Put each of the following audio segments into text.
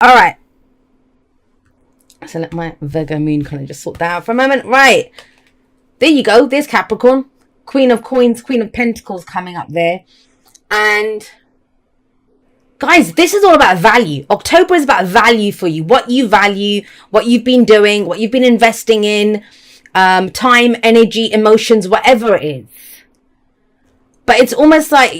All right. So let my Virgo moon kind of just sort that out for a moment. Right. There you go. There's Capricorn. Queen of Coins, Queen of Pentacles coming up there. And guys, this is all about value. October is about value for you. What you value, what you've been doing, what you've been investing in, time, energy, emotions, whatever it is. But it's almost like,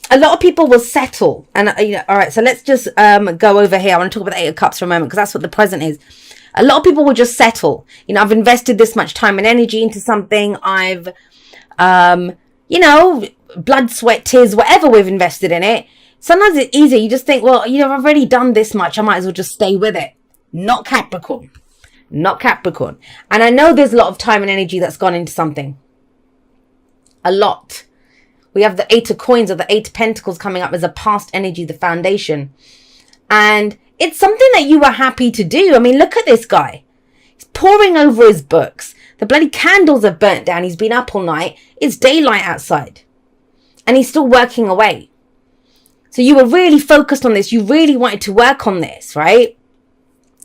a lot of people will settle. And, all right, so let's just go over here. I want to talk about the Eight of Cups for a moment because that's what the present is. A lot of people will just settle. I've invested this much time and energy into something. I've, blood, sweat, tears, whatever we've invested in it. Sometimes it's easy. You just think, well, I've already done this much. I might as well just stay with it. Not Capricorn. Not Capricorn. And I know there's a lot of time and energy that's gone into something. A lot. We have the Eight of Coins or the Eight of Pentacles coming up as a past energy, the foundation. And it's something that you were happy to do. I mean, look at this guy. He's poring over his books. The bloody candles have burnt down. He's been up all night. It's daylight outside. And he's still working away. So you were really focused on this. You really wanted to work on this, right?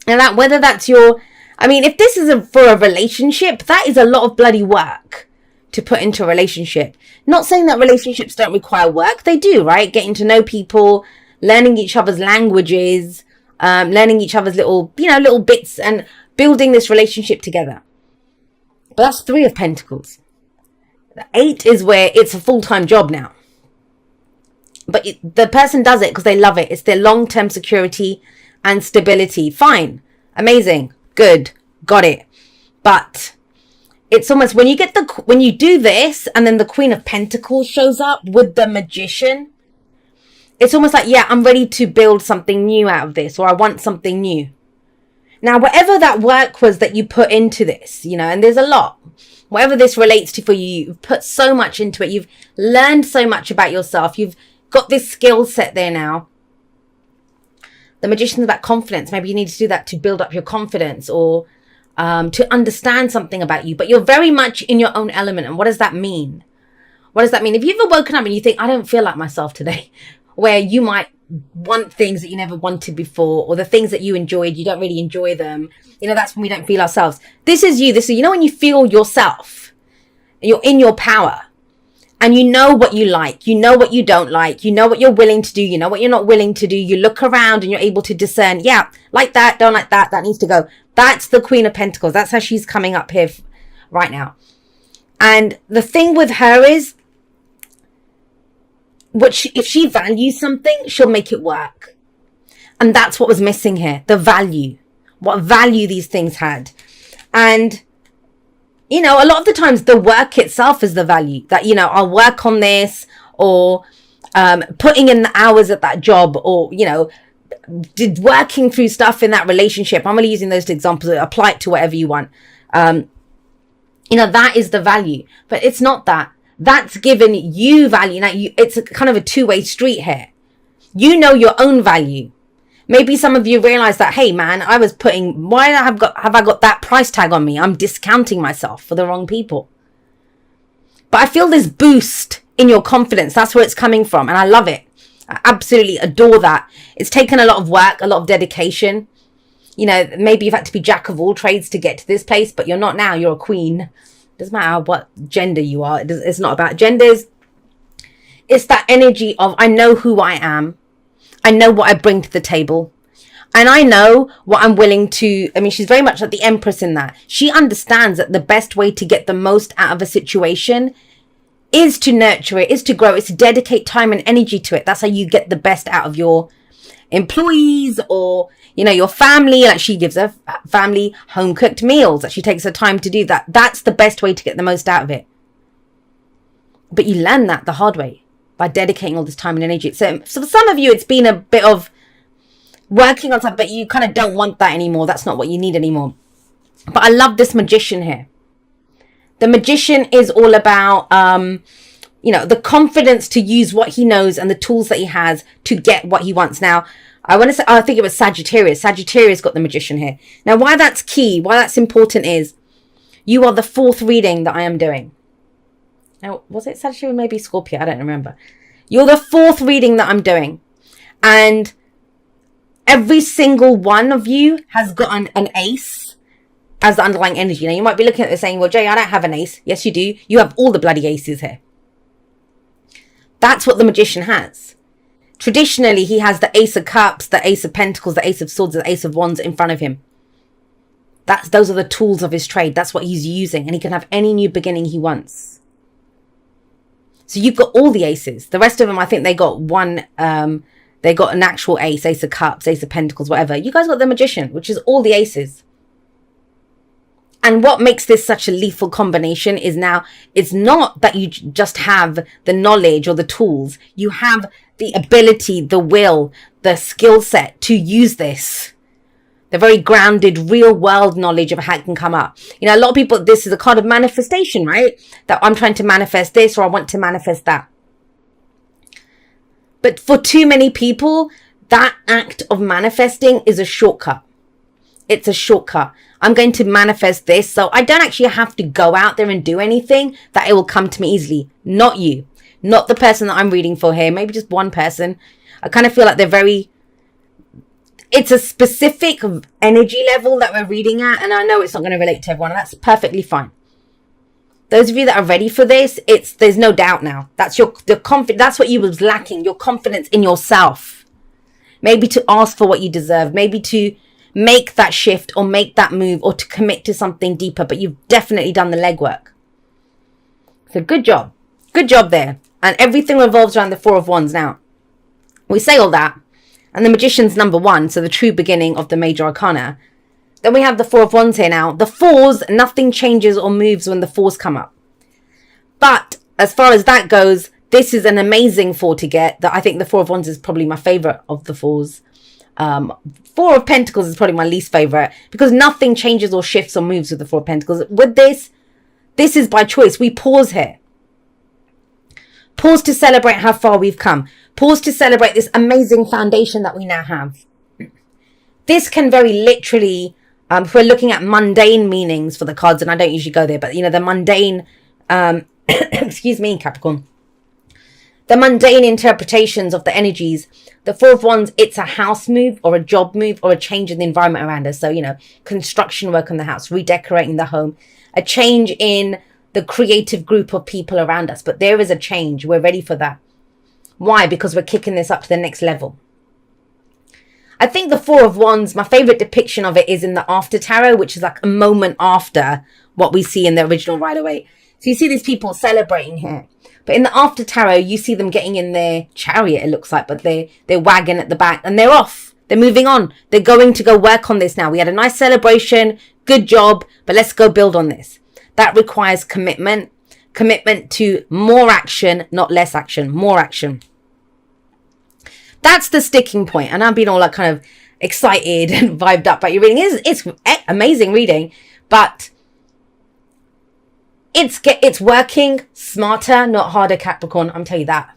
And that, whether that's if this is for a relationship, that is a lot of bloody work to put into a relationship. Not saying that relationships don't require work. They do, right? Getting to know people, learning each other's languages, learning each other's little bits and building this relationship together. But that's Three of Pentacles. The Eight is where it's a full-time job now. But the person does it because they love it. It's their long-term security and stability. Fine. Amazing. Good. Got it. But it's almost when you do this and then the Queen of Pentacles shows up with the Magician, it's almost like, yeah, I'm ready to build something new out of this, or I want something new. Now, whatever that work was that you put into this, and there's a lot, whatever this relates to for you, you've put so much into it. You've learned so much about yourself. You've got this skill set there now. The Magician's about confidence. Maybe you need to do that to build up your confidence or to understand something about you. But you're very much in your own element. And what does that mean? What does that mean? If you've ever woken up and you think, I don't feel like myself today, where you might want things that you never wanted before, or the things that you enjoyed, you don't really enjoy them. That's when we don't feel ourselves. This is you. This is, when you feel yourself, you're in your power. And you know what you like, you know what you don't like, you know what you're willing to do, you know what you're not willing to do. You look around and you're able to discern, yeah, like that, don't like that, that needs to go. That's the Queen of Pentacles. That's how she's coming up here right now. And the thing with her is, if she values something, she'll make it work. And that's what was missing here, the value, what value these things had. And a lot of the times the work itself is the value that, I'll work on this, or putting in the hours at that job, or, working through stuff in that relationship. I'm really using those examples. Apply it to whatever you want. That is the value, but it's not that. That's given you value. Now, it's a kind of a two-way street here. You know your own value. Maybe some of you realize that, hey man, why have I got that price tag on me? I'm discounting myself for the wrong people. But I feel this boost in your confidence. That's where it's coming from. And I love it. I absolutely adore that. It's taken a lot of work, a lot of dedication. Maybe you've had to be jack of all trades to get to this place, but you're not now. You're a queen. Doesn't matter what gender you are. It's not about genders. It's that energy of, I know who I am. I know what I bring to the table. And I know what I'm willing to. She's very much like the Empress in that. She understands that the best way to get the most out of a situation is to nurture it, is to grow, is to dedicate time and energy to it. That's how you get the best out of your employees or, your family. Like she gives her family home cooked meals, that she takes her time to do that. That's the best way to get the most out of it. But you learn that the hard way, by dedicating all this time and energy. So for some of you, it's been a bit of working on something, but you kind of don't want that anymore. That's not what you need anymore. But I love this Magician here. The Magician is all about, the confidence to use what he knows and the tools that he has to get what he wants. Now, I think it was Sagittarius. Sagittarius got the Magician here. Now, why that's key, why that's important is, you are the fourth reading that I am doing. Now, was it Sagittarius? Maybe Scorpio. I don't remember. You're the fourth reading that I'm doing. And Every single one of you has got an ace as the underlying energy. Now, you might be looking at this saying, well, Jay, I don't have an ace. Yes, you do. You have all the bloody aces here. That's what the magician has. Traditionally, he has the ace of cups, the ace of pentacles, the ace of swords, the ace of wands in front of him. Those are the tools of his trade. That's what he's using. And he can have any new beginning he wants. So you've got all the aces. The rest of them, I think they got one, they got an actual ace, ace of cups, ace of pentacles, whatever. You guys got the magician, which is all the aces. And what makes this such a lethal combination is now, it's not that you just have the knowledge or the tools. You have the ability, the will, the skill set to use this. The very grounded, real world knowledge of how it can come up. You know, a lot of people, this is a card of manifestation, right? That I'm trying to manifest this or I want to manifest that. But for too many people, that act of manifesting is a shortcut. It's a shortcut. I'm going to manifest this, so I don't actually have to go out there and do anything, that it will come to me easily. Not you. Not the person that I'm reading for here. Maybe just one person. I kind of feel like they're very... It's a specific energy level that we're reading at, and I know it's not going to relate to everyone, and that's perfectly fine. Those of you that are ready for this, there's no doubt now. That's that's what you was lacking, your confidence in yourself. Maybe to ask for what you deserve, maybe to make that shift or make that move or to commit to something deeper, but you've definitely done the legwork. So good job. Good job there. And everything revolves around the Four of Wands now. We say all that. And the Magician's number one, so the true beginning of the major arcana. Then we have the Four of Wands here now. The fours, nothing changes or moves when the fours come up. But as far as that goes, this is an amazing four to get. That I think the Four of Wands is probably my favorite of the fours. Four of Pentacles is probably my least favorite because nothing changes or shifts or moves with the Four of Pentacles. With this is by choice. We pause here. Pause to celebrate how far we've come. Pause to celebrate this amazing foundation that we now have. This can very literally, if we're looking at mundane meanings for the cards, and I don't usually go there, but you know, the mundane, excuse me, Capricorn, the mundane interpretations of the energies, the Four of Wands, it's a house move or a job move or a change in the environment around us. So, you know, construction work on the house, redecorating the home, a change in the creative group of people around us. But there is a change. We're ready for that. Why? Because we're kicking this up to the next level. I think the Four of Wands, my favorite depiction of it is in the After Tarot, which is like a moment after what we see in the original Rider-Waite. So you see these people celebrating here. But in the After Tarot, you see them getting in their chariot, it looks like, but they're wagon at the back and they're off. They're moving on. They're going to go work on this now. We had a nice celebration. Good job. But let's go build on this. That requires commitment. Commitment to more action, not less action. More action. That's the sticking point. And I'm being all like kind of excited and vibed up by your reading. It's amazing reading. But it's working smarter, not harder, Capricorn. I'm telling you that.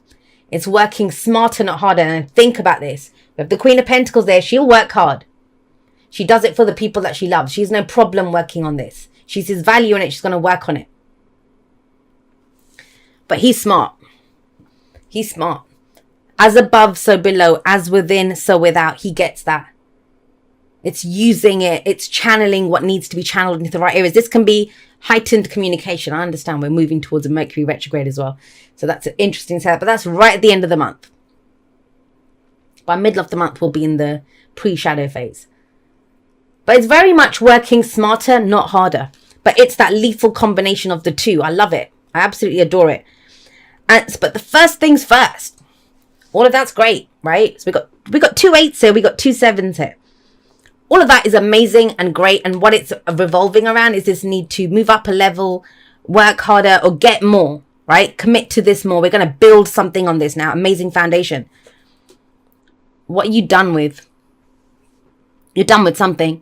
It's working smarter, not harder. And think about this. We have the Queen of Pentacles there. She'll work hard. She does it for the people that she loves. She has no problem working on this. She sees value in it. She's going to work on it. But he's smart. He's smart. As above, so below. As within, so without. He gets that. It's using it. It's channeling what needs to be channeled into the right areas. This can be heightened communication. I understand we're moving towards a Mercury retrograde as well. So that's an interesting setup. But that's right at the end of the month. By middle of the month, we'll be in the pre-shadow phase. But it's very much working smarter, not harder. But it's that lethal combination of the two. I love it. I absolutely adore it. But the first things first. All of that's great, right? So we got 2 8s here. We got 2 7s here. All of that is amazing and great. And what it's revolving around is this need to move up a level, work harder, or get more, right? Commit to this more. We're going to build something on this now. Amazing foundation. What are you done with? You're done with something.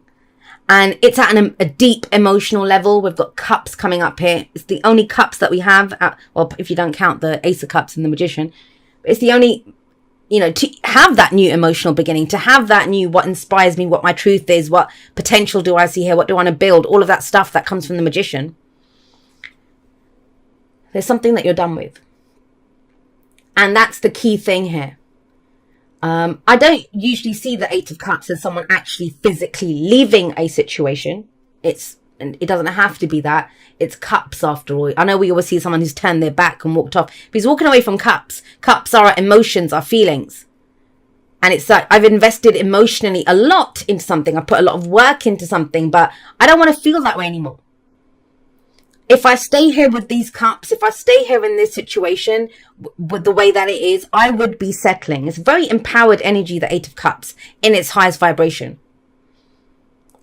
And it's at a deep emotional level. We've got cups coming up here. It's the only cups that we have. Well, if you don't count the Ace of Cups and the Magician. It's the only, you know, to have that new emotional beginning. To have that new what inspires me, what my truth is, what potential do I see here, what do I want to build. All of that stuff that comes from the Magician. There's something that you're done with. And that's the key thing here. I don't usually see the Eight of Cups as someone actually physically leaving a situation. It doesn't have to be that. It's cups after all. I know we always see someone who's turned their back and walked off, but he's walking away from cups. Cups are our emotions, our feelings. And it's like, I've invested emotionally a lot into something. I put a lot of work into something, but I don't want to feel that way anymore. If I stay here with these cups, if I stay here in this situation with the way that it is, I would be settling. It's very empowered energy, the Eight of Cups, in its highest vibration.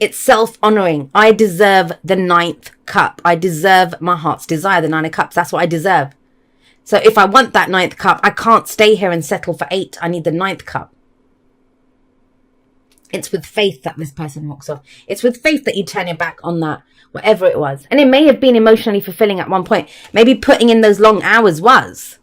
It's self-honoring. I deserve the ninth cup. I deserve my heart's desire, the Nine of Cups. That's what I deserve. So if I want that ninth cup, I can't stay here and settle for 8. I need the ninth cup. It's with faith that this person walks off. It's with faith that you turn your back on that, whatever it was. And it may have been emotionally fulfilling at one point. Maybe putting in those long hours was.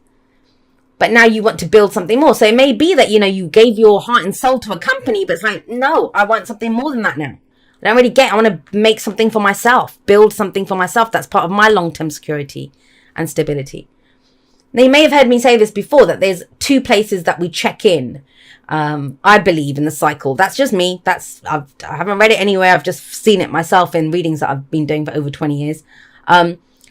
But now you want to build something more. So it may be that, you gave your heart and soul to a company, but it's like, no, I want something more than that now. I don't really get it. I want to make something for myself, build something for myself. That's part of my long-term security and stability. Now, you may have heard me say this before, that there's 2 places that we check in. I believe in the cycle. That's just me. I haven't read it anywhere. I've just seen it myself in readings that I've been doing for over 20 years.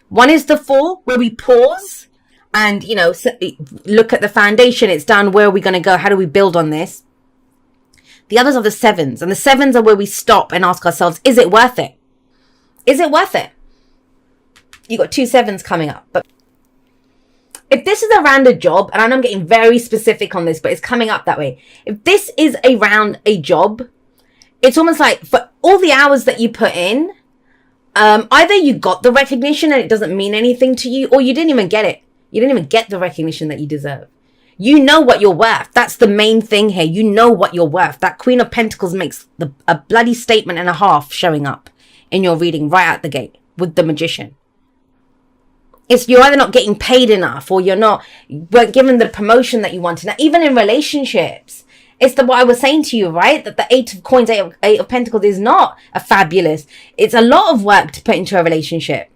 One is the 4, where we pause and, look at the foundation. It's done. Where are we going to go? How do we build on this? The others are the 7s. And the 7s are where we stop and ask ourselves, is it worth it? Is it worth it? You got 2 7s coming up. But if this is around a job, and I know I'm getting very specific on this, but it's coming up that way. If this is around a job, it's almost like for all the hours that you put in, either you got the recognition and it doesn't mean anything to you, or you didn't even get it. You didn't even get the recognition that you deserve. You know what you're worth. That's the main thing here. You know what you're worth. That Queen of Pentacles makes a bloody statement and a half showing up in your reading right out the gate with the Magician. It's you're either not getting paid enough, or you weren't given the promotion that you wanted. Now, even in relationships, it's what I was saying to you, right? That the 8 of Coins, 8 of Pentacles is not a fabulous. It's a lot of work to put into a relationship.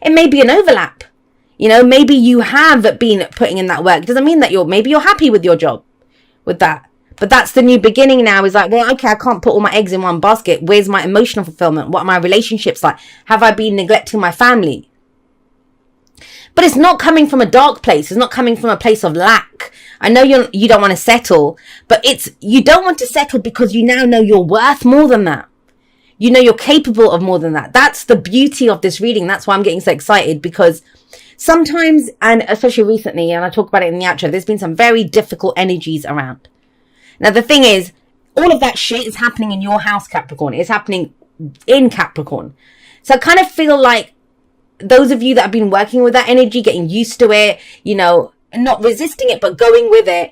It may be an overlap. Maybe you have been putting in that work. It doesn't mean that maybe you're happy with your job with that. But that's the new beginning now, is like, well, okay, I can't put all my eggs in one basket. Where's my emotional fulfillment? What are my relationships like? Have I been neglecting my family? But it's not coming from a dark place. It's not coming from a place of lack. I know you don't want to settle, but you don't want to settle because you now know you're worth more than that. You're capable of more than that. That's the beauty of this reading. That's why I'm getting so excited, because sometimes, and especially recently, and I talk about it in the outro, there's been some very difficult energies around. Now, the thing is, all of that shit is happening in your house, Capricorn. It's happening in Capricorn. So I kind of feel like those of you that have been working with that energy, getting used to it, and not resisting it, but going with it,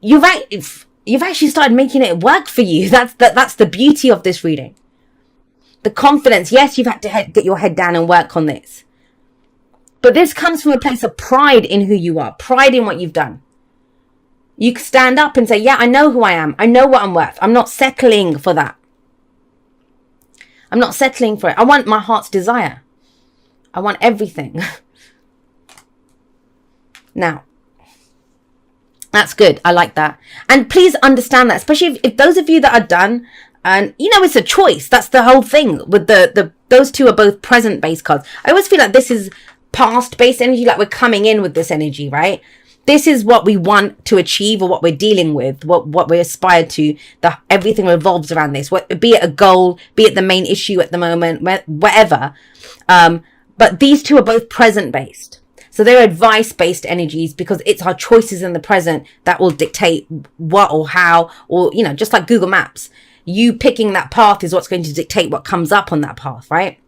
you've actually started making it work for you. That's the beauty of this reading. The confidence. Yes, you've had to get your head down and work on this. But this comes from a place of pride in who you are, pride in what you've done. You can stand up and say, yeah, I know who I am. I know what I'm worth. I'm not settling for that. I'm not settling for it. I want my heart's desire. I want everything. Now, that's good. I like that. And please understand that, especially if those of you that are done, and it's a choice. That's the whole thing with those 2 are both present based cards. I always feel like this is past based energy, like we're coming in with this energy, right? This is what we want to achieve, or what we're dealing with, what we aspire to. Everything revolves around this, be it a goal, be it the main issue at the moment, whatever. But these 2 are both present based. So they're advice based energies, because it's our choices in the present that will dictate what or how, or, just like Google Maps, you picking that path is what's going to dictate what comes up on that path, right?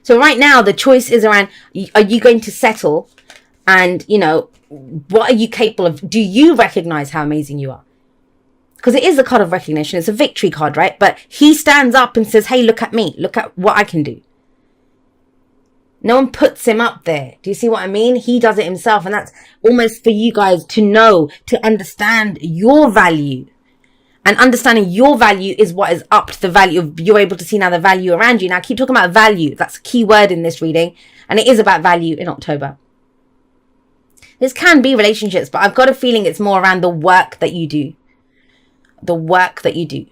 So right now, the choice is around, are you going to settle? And, what are you capable of? Do you recognize how amazing you are? Because it is a card of recognition. It's a victory card, right? But he stands up and says, hey, look at me. Look at what I can do. No one puts him up there. Do you see what I mean? He does it himself. And that's almost for you guys to know, to understand your value. And understanding your value is what is up to the value of, you're able to see now the value around you. Now I keep talking about value. That's a key word in this reading. And it is about value in October. This can be relationships, but I've got a feeling it's more around the work that you do. The work that you do.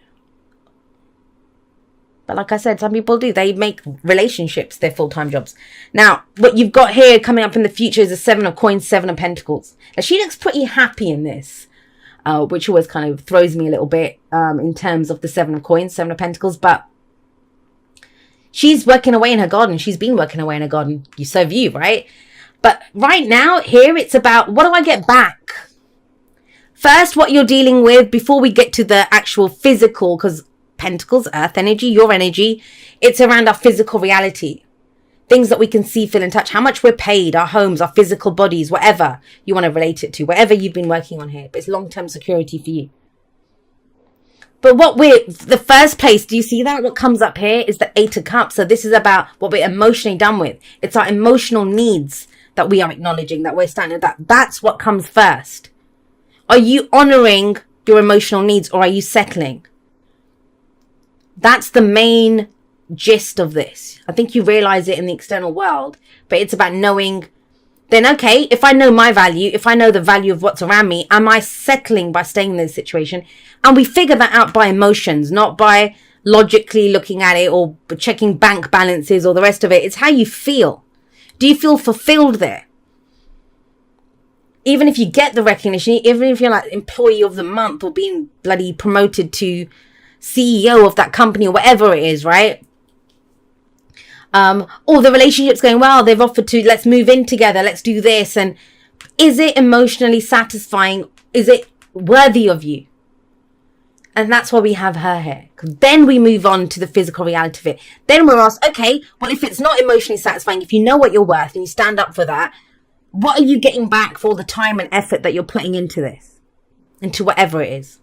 But like I said, some people do. They make relationships their full-time jobs. Now, what you've got here coming up in the future is a 7 of coins, 7 of pentacles. Now, she looks pretty happy in this, which always kind of throws me a little bit in terms of the 7 of coins, 7 of pentacles. But she's working away in her garden. She's been working away in her garden. So have you, right? But right now, here, it's about, what do I get back? First, what you're dealing with before we get to the actual physical, because Pentacles, earth energy, your energy, it's around our physical reality. Things that we can see, feel and touch. How much we're paid, our homes, our physical bodies, whatever you want to relate it to, whatever you've been working on here. But it's long-term security for you. But the first place, do you see that? What comes up here is the 8 of Cups. So this is about what we're emotionally done with. It's our emotional needs that we are acknowledging, that we're standing with. That's what comes first. Are you honoring your emotional needs, or are you settling? That's the main gist of this. I think you realize it in the external world, but it's about knowing, then, okay, if I know my value, if I know the value of what's around me, am I settling by staying in this situation? And we figure that out by emotions, not by logically looking at it or checking bank balances or the rest of it. It's how you feel. Do you feel fulfilled there? Even if you get the recognition, even if you're like employee of the month or being bloody promoted to CEO of that company or whatever it is, right? Or the relationship's going well, they've offered to, let's move in together, let's do this. And is it emotionally satisfying? Is it worthy of you? And that's why we have her here. Because then we move on to the physical reality of it. Then we're asked, okay, well, if it's not emotionally satisfying, if you know what you're worth and you stand up for that, what are you getting back for all the time and effort that you're putting into this? Into whatever it is.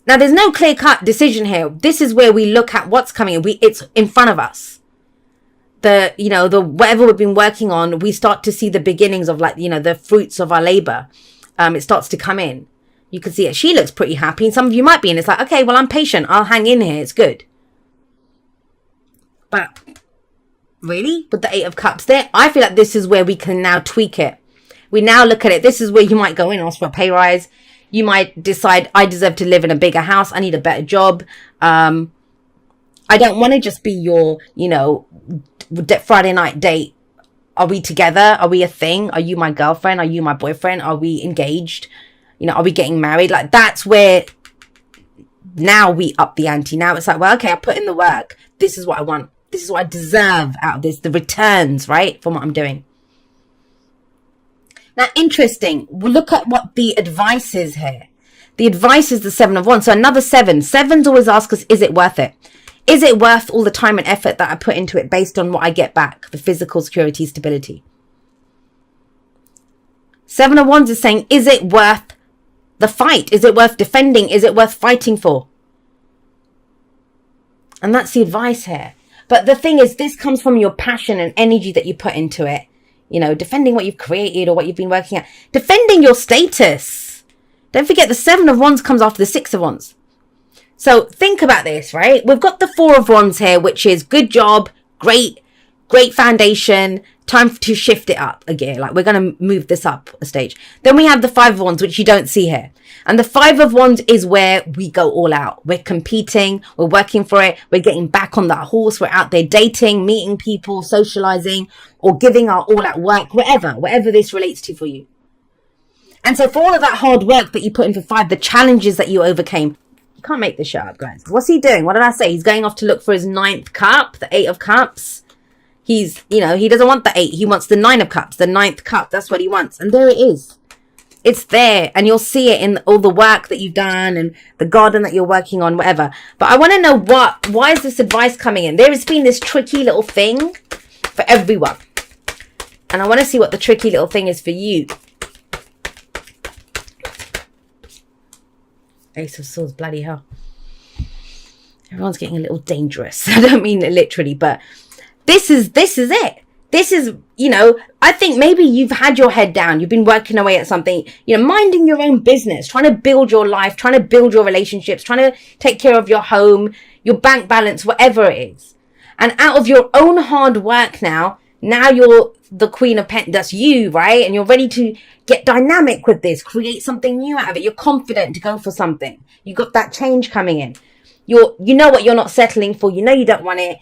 Now, there's no clear-cut decision here. This is where we look at what's coming. It's in front of us. The whatever we've been working on, we start to see the beginnings of, like, the fruits of our labor. It starts to come in. You can see it. She looks pretty happy. And some of you might be. And it's like, okay, well, I'm patient. I'll hang in here. It's good. But really, with the 8 of Cups there, I feel like this is where we can now tweak it. We now look at it. This is where you might go in, ask for a pay rise. You might decide, I deserve to live in a bigger house. I need a better job. I don't want to just be your, Friday night date. Are we together? Are we a thing? Are you my girlfriend? Are you my boyfriend? Are we engaged? Are we getting married? Like, that's where now we up the ante. Now it's like, well, okay, I put in the work. This is what I want. This is what I deserve out of this. The returns, right, from what I'm doing. Now, interesting. We'll look at what the advice is here. The advice is the 7 of Wands. So another 7. 7s always ask us, is it worth it? Is it worth all the time and effort that I put into it based on what I get back? The physical security, stability. 7 of Wands is saying, is it worth the fight? Is it worth defending? Is it worth fighting for? And that's the advice here. But the thing is, this comes from your passion and energy that you put into it. Defending what you've created or what you've been working at. Defending your status. Don't forget, the 7 of Wands comes after the 6 of Wands. So think about this, right? We've got the 4 of Wands here, which is good job, great foundation, time to shift it up a gear. Like, we're going to move this up a stage. Then we have the 5 of Wands, which you don't see here. And the 5 of Wands is where we go all out. We're competing. We're working for it. We're getting back on that horse. We're out there dating, meeting people, socializing, or giving our all at work, whatever this relates to for you. And so for all of that hard work that you put in for 5, the challenges that you overcame, you can't make this shit up, guys. What's he doing? What did I say? He's going off to look for his 9th cup, the 8 of Cups. He doesn't want the 8. He wants the 9 of Cups, the 9th cup. That's what he wants. And there it is. It's there. And you'll see it in all the work that you've done and the garden that you're working on, whatever. But I want to know why is this advice coming in? There has been this tricky little thing for everyone. And I want to see what the tricky little thing is for you. Ace of Swords, bloody hell. Everyone's getting a little dangerous. I don't mean it literally, but this is it. This is, I think maybe you've had your head down. You've been working away at something, minding your own business, trying to build your life, trying to build your relationships, trying to take care of your home, your bank balance, whatever it is. And out of your own hard work now, Now you're the Queen of Pentacles. That's you, right? And you're ready to get dynamic with this, create something new out of it. You're confident to go for something. You got that change coming in. You know what you're not settling for. You know you don't want it.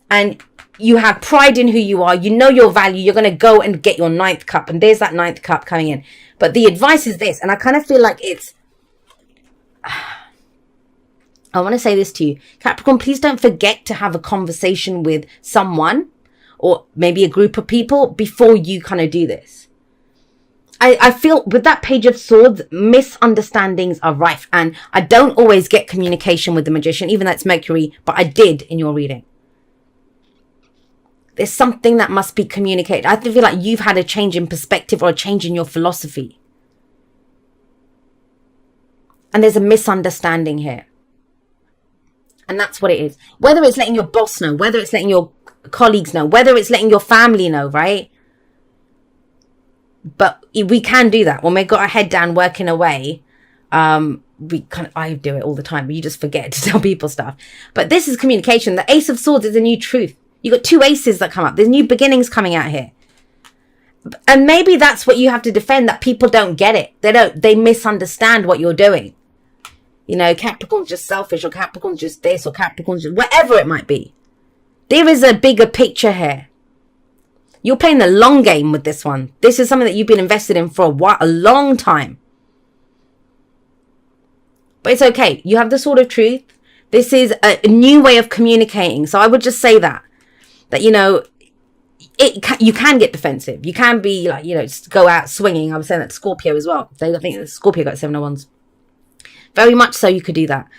And you have pride in who you are. You know your value. You're going to go and get your 9th cup. And there's that 9th cup coming in. But the advice is this. And I kind of feel like it's... I want to say this to you. Capricorn, please don't forget to have a conversation with someone or maybe a group of people before you kind of do this. I feel with that Page of Swords, misunderstandings are rife. And I don't always get communication with the Magician, even though it's Mercury, but I did in your reading. There's something that must be communicated. I feel like you've had a change in perspective or a change in your philosophy. And there's a misunderstanding here. And that's what it is. Whether it's letting your boss know, whether it's letting your colleagues know, whether it's letting your family know, right? But we can do that when we've got our head down working away. I do it all the time, but you just forget to tell people stuff. But this is communication. The Ace of Swords is a new truth. You got 2 aces that come up. There's new beginnings coming out here. And maybe that's what you have to defend, that people don't get it. They misunderstand what you're doing. You know, Capricorn's just selfish, or Capricorn's just this, or Capricorn's just whatever it might be. There is a bigger picture here. You're playing the long game with this one. This is something that you've been invested in for a long time. But it's okay. You have the Sword of Truth. This is a new way of communicating. So I would just say that you know, you can get defensive. You can be like, you know, just go out swinging. I was saying that to Scorpio as well. I think Scorpio got 7 of Wands. Very much so you could do that.